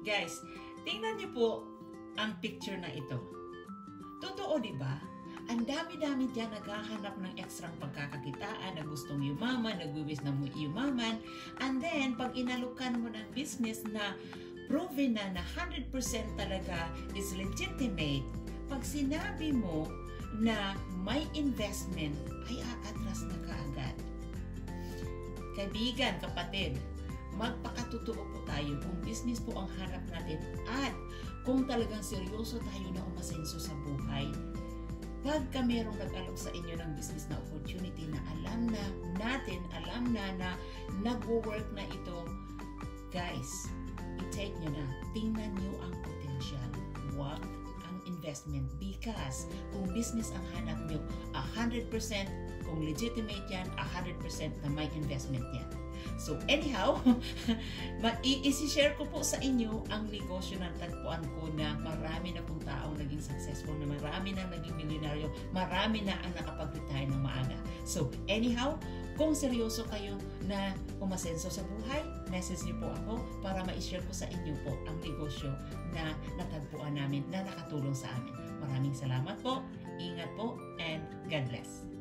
Guys, tingnan niyo po ang picture na ito. Totoo, di ba? Ang dami-dami dyan naghahanap ng ekstrang pagkakakitaan, na gustong yumaman, nagwiwis na yumaman. And then, pag inalukan mo ng business na proven na 100% talaga is legitimate, pag sinabi mo na may investment, ay aatras na kaagad. Kaibigan, kapatid, magpakatotoo po tayo kung business po ang hanap natin at kung talagang seryoso tayo na umasenso sa buhay. Pagka merong nag-alok sa inyo ng business na opportunity na alam na nag-work na ito, guys, i-take nyo na. Tingnan nyo ang potential. Wag ang investment. Because kung business ang hanap nyo, 100%, kung legitimate yan, 100% na may investment yan. So anyhow, i-share ko po sa inyo ang negosyo na tagpuan ko na marami na pong taong naging successful, na marami na naging milyonaryo, marami na ang nakapag-retire ng maaga. So anyhow, kung seryoso kayo na umasenso sa buhay, message niyo po ako para ma-share ko sa inyo po ang negosyo na natagpuan namin, na nakatulong sa amin. Maraming salamat po, ingat po, and God bless.